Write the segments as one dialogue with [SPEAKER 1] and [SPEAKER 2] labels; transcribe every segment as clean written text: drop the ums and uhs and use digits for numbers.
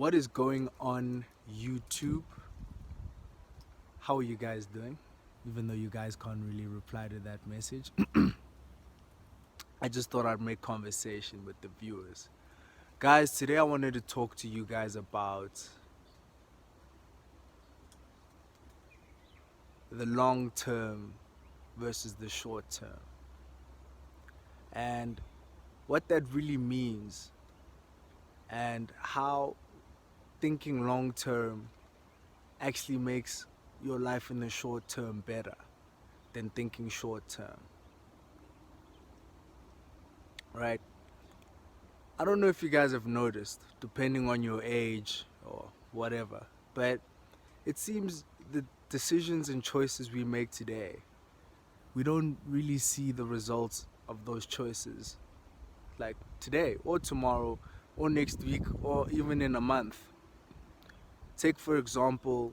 [SPEAKER 1] What is going on YouTube? How are you guys doing? Even though you guys can't really reply to that message, I just thought I'd make conversation with the viewers. Guys, today I wanted to talk to you guys about the long term versus the short term and what that really means and how thinking long term actually makes your life in the short term better than thinking short term, right? I don't know if you guys have noticed, depending on your age or whatever, but it seems the decisions and choices we make today, we don't really see the results of those choices like today or tomorrow or next week or even in a month. Take, for example,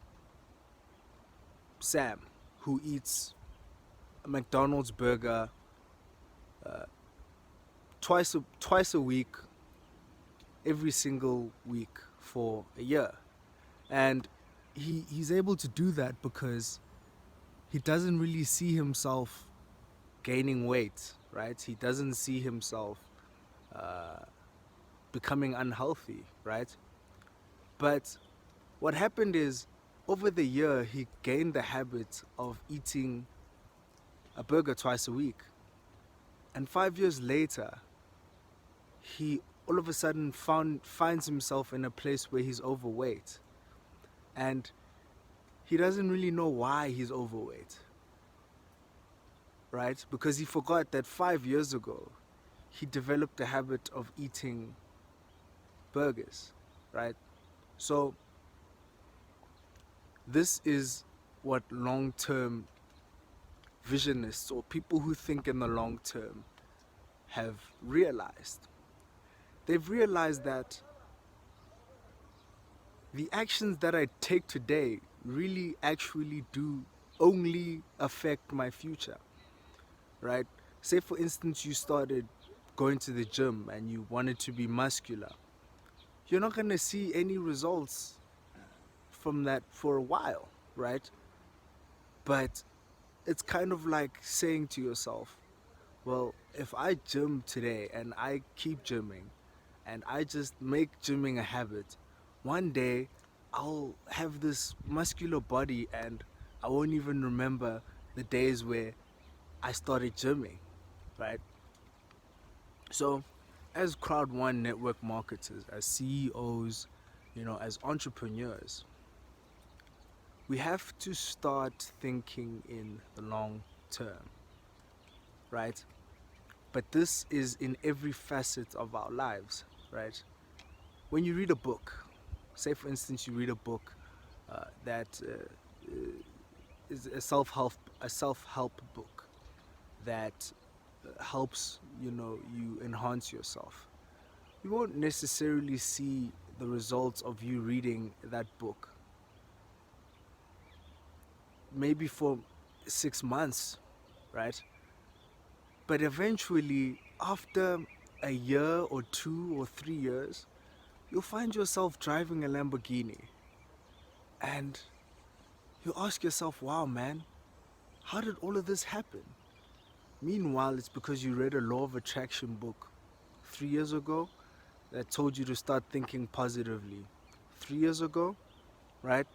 [SPEAKER 1] Sam, who eats a McDonald's burger twice a week, every single week for a year. And he's able to do that because he doesn't really see himself gaining weight, right? He doesn't see himself becoming unhealthy, right? But what happened is, over the year, he gained the habit of eating a burger twice a week. And 5 years later, he all of a sudden finds himself in a place where he's overweight. And he doesn't really know why he's overweight, right? Because he forgot that 5 years ago, he developed the habit of eating burgers, right? So this is what long-term visionists or people who think in the long term have realized. They've realized that the actions that I take today really actually do only affect my future, right? Say for instance you started going to the gym and you wanted to be muscular. You're not going to see any results from that for a while, right? But it's kind of like saying to yourself, well, if I gym today and I keep gymming and I just make gymming a habit, one day I'll have this muscular body and I won't even remember the days where I started gymming, right? So, as Crowd One network marketers, as CEOs, as entrepreneurs, we have to start thinking in the long term, right? But this is in every facet of our lives, right? When you read a book, say for instance you read a book that is a self-help book that helps you enhance yourself. You won't necessarily see the results of you reading that book maybe for 6 months, right? But eventually, after a year or 2 or 3 years, you'll find yourself driving a Lamborghini. And you ask yourself, wow, man, how did all of this happen? Meanwhile, it's because you read a law of attraction book 3 years ago that told you to start thinking positively 3 years ago, right?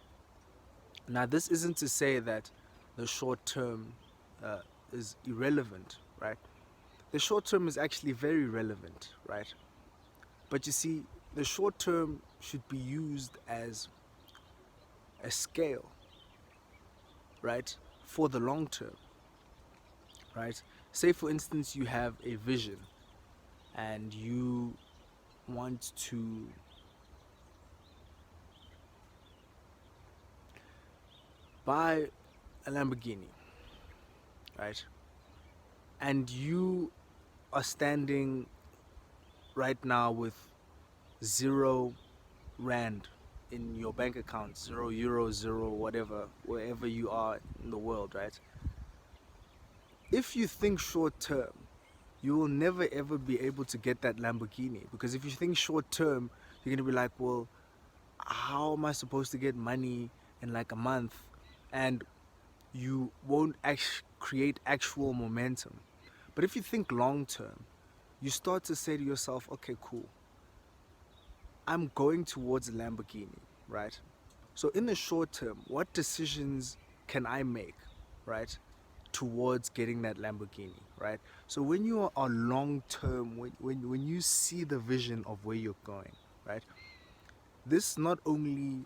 [SPEAKER 1] Now, this isn't to say that the short term is irrelevant, right? The short term is actually very relevant, right? But you see, the short term should be used as a scale, right? For the long term, right? Say, for instance, you have a vision and you want to buy a Lamborghini, right? And you are standing right now with 0 rand in your bank account, 0 euros, zero whatever, wherever you are in the world, right? If you think short term, you will never ever be able to get that Lamborghini, because if you think short term, you're going to be like, well, how am I supposed to get money in like a month, and you won't create actual momentum. But if you think long term, you start to say to yourself, okay, cool, I'm going towards a Lamborghini, right? So in the short term, what decisions can I make, right, towards getting that Lamborghini, right? So when you are long term, when you see the vision of where you're going, right, this not only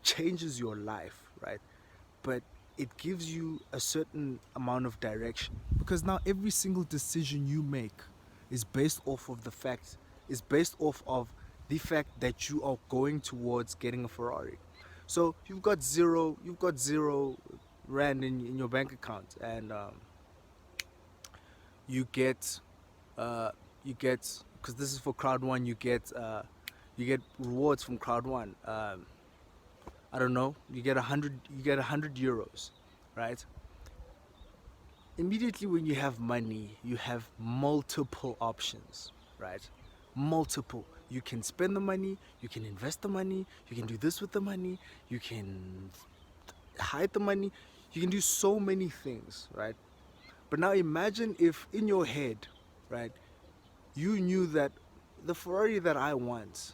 [SPEAKER 1] changes your life, right, but it gives you a certain amount of direction, because now every single decision you make is based off of the fact that you are going towards getting a Ferrari. So you've got zero rand in your bank account, and you get uh, you get, because this is for crowd one, you get rewards from crowd one. I don't know, you get 100 euros, right? Immediately when you have money, you have multiple options, right? Multiple. You can spend the money, you can invest the money, you can do this with the money, you can hide the money, you can do so many things, right? But now imagine if in your head, right, you knew that the Ferrari that I want,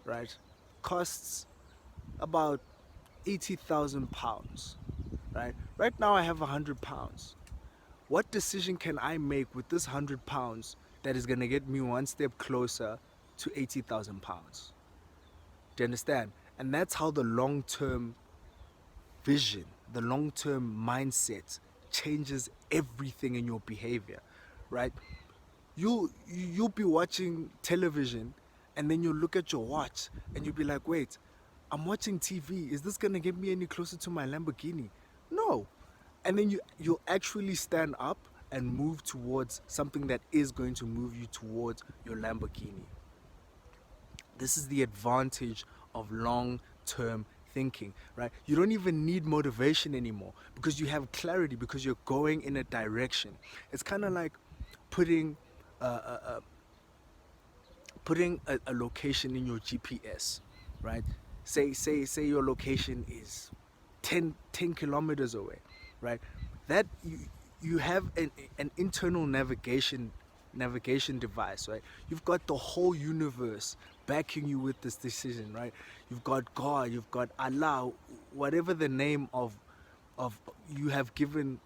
[SPEAKER 1] right, costs about 80,000 pounds, right? Right now I have 100 pounds. What decision can I make with this 100 pounds that is going to get me one step closer to 80,000 pounds? Do you understand? And that's how the long term vision, the long term mindset changes everything in your behavior, right? You'll be watching television, and then you'll look at your watch and you'll be like, wait, I'm watching TV. Is this gonna get me any closer to my Lamborghini? No. And then you'll actually stand up and move towards something that is going to move you towards your Lamborghini. This is the advantage of long-term thinking, right? You don't even need motivation anymore because you have clarity, because you're going in a direction. It's kind of like putting a location in your GPS, right? Say your location is 10 kilometers away, right? That you have an internal navigation device, right? You've got the whole universe backing you with this decision, right? You've got God, you've got Allah, whatever the name of you have given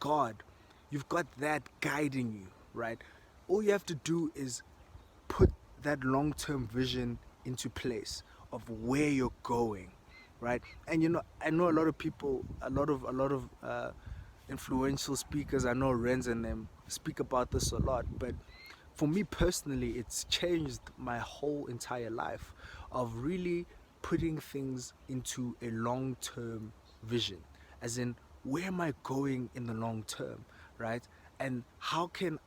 [SPEAKER 1] God, you've got that guiding you, right? All you have to do is put that long-term vision into place of where you're going, right? And you know, I know a lot of people, a lot of influential speakers, I know Renz and them speak about this a lot, but for me personally, it's changed my whole entire life of really putting things into a long-term vision, as in, where am I going in the long term, right? And how can,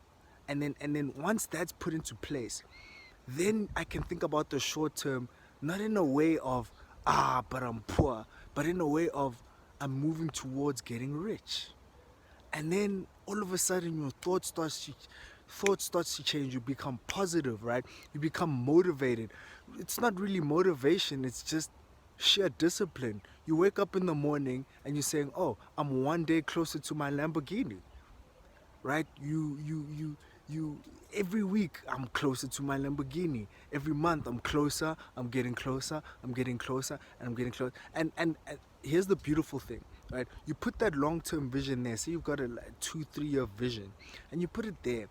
[SPEAKER 1] and then once that's put into place, then I can think about the short term, not in a way of, but I'm poor, but in a way of, I'm moving towards getting rich. And then all of a sudden your thought starts to change. You become positive, right? You become motivated. It's not really motivation, it's just sheer discipline. You wake up in the morning and you're saying, oh, I'm one day closer to my Lamborghini, right? You every week I'm closer to my Lamborghini. Every month I'm closer, I'm getting closer, I'm getting closer, and I'm getting closer. And here's the beautiful thing, right? You put that long-term vision there. So you've got a like, 2-3 year vision, and you put it there.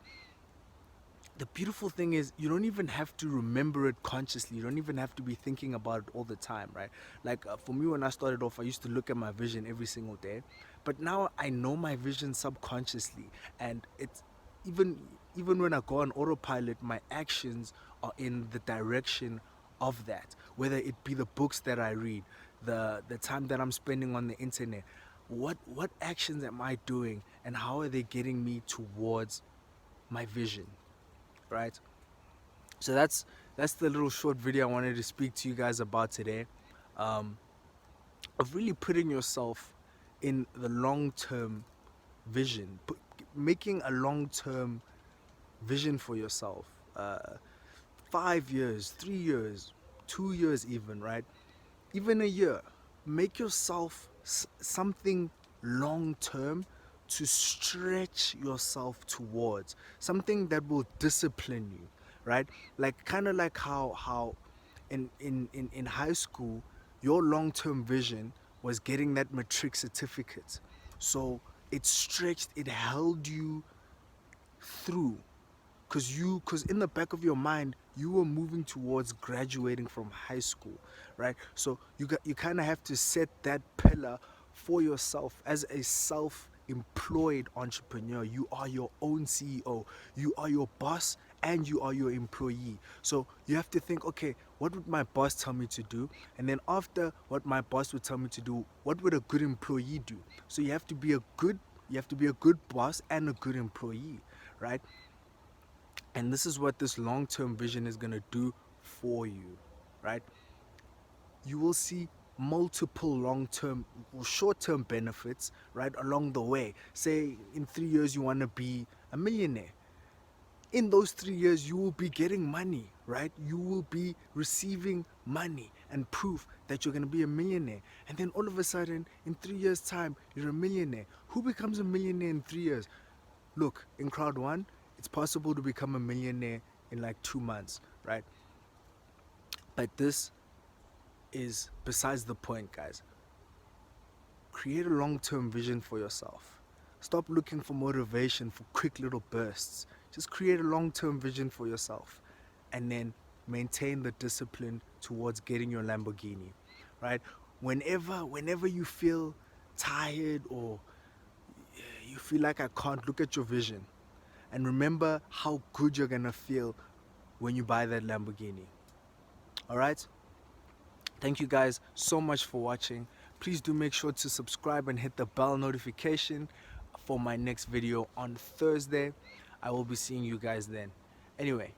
[SPEAKER 1] The beautiful thing is, you don't even have to remember it consciously. You don't even have to be thinking about it all the time, right? Like for me, when I started off, I used to look at my vision every single day, but now I know my vision subconsciously, and it's even even when I go on autopilot, my actions are in the direction of that. Whether it be the books that I read, the time that I'm spending on the internet, what actions am I doing, and how are they getting me towards my vision, right? So that's the little short video I wanted to speak to you guys about today, um, of really putting yourself in the long term vision, making a long term vision for yourself. 5 years, 3 years, 2 years even, right? Even a year. Make yourself something long term to stretch yourself towards, something that will discipline you, right? Like kind of like how in high school your long-term vision was getting that matric certificate. So it stretched, it held you through, because in the back of your mind you were moving towards graduating from high school, right? So you kind of have to set that pillar for yourself as a self-employed entrepreneur. You are your own CEO, you are your boss, and you are your employee. So you have to think, okay, what would my boss tell me to do? And then after what my boss would tell me to do, what would a good employee do? So you have to be a good boss and a good employee, right? And this is what this long-term vision is going to do for you, right? You will see multiple long-term or short-term benefits, right, along the way. Say in 3 years you want to be a millionaire. In those 3 years you will be getting money, right? You will be receiving money and proof that you're going to be a millionaire. And then all of a sudden in 3 years time you're a millionaire. Who becomes a millionaire in 3 years? Look, in crowd one, it's possible to become a millionaire in like 2 months, right? But this is besides the point, guys. Create a long-term vision for yourself. Stop looking for motivation for quick little bursts. Just create a long-term vision for yourself and then maintain the discipline towards getting your Lamborghini, right? Whenever you feel tired or you feel like I can't, look at your vision and remember how good you're gonna feel when you buy that Lamborghini. All right? Thank you guys so much for watching. Please do make sure to subscribe and hit the bell notification for my next video on Thursday. I will be seeing you guys then. Anyway,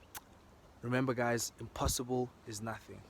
[SPEAKER 1] remember guys, impossible is nothing.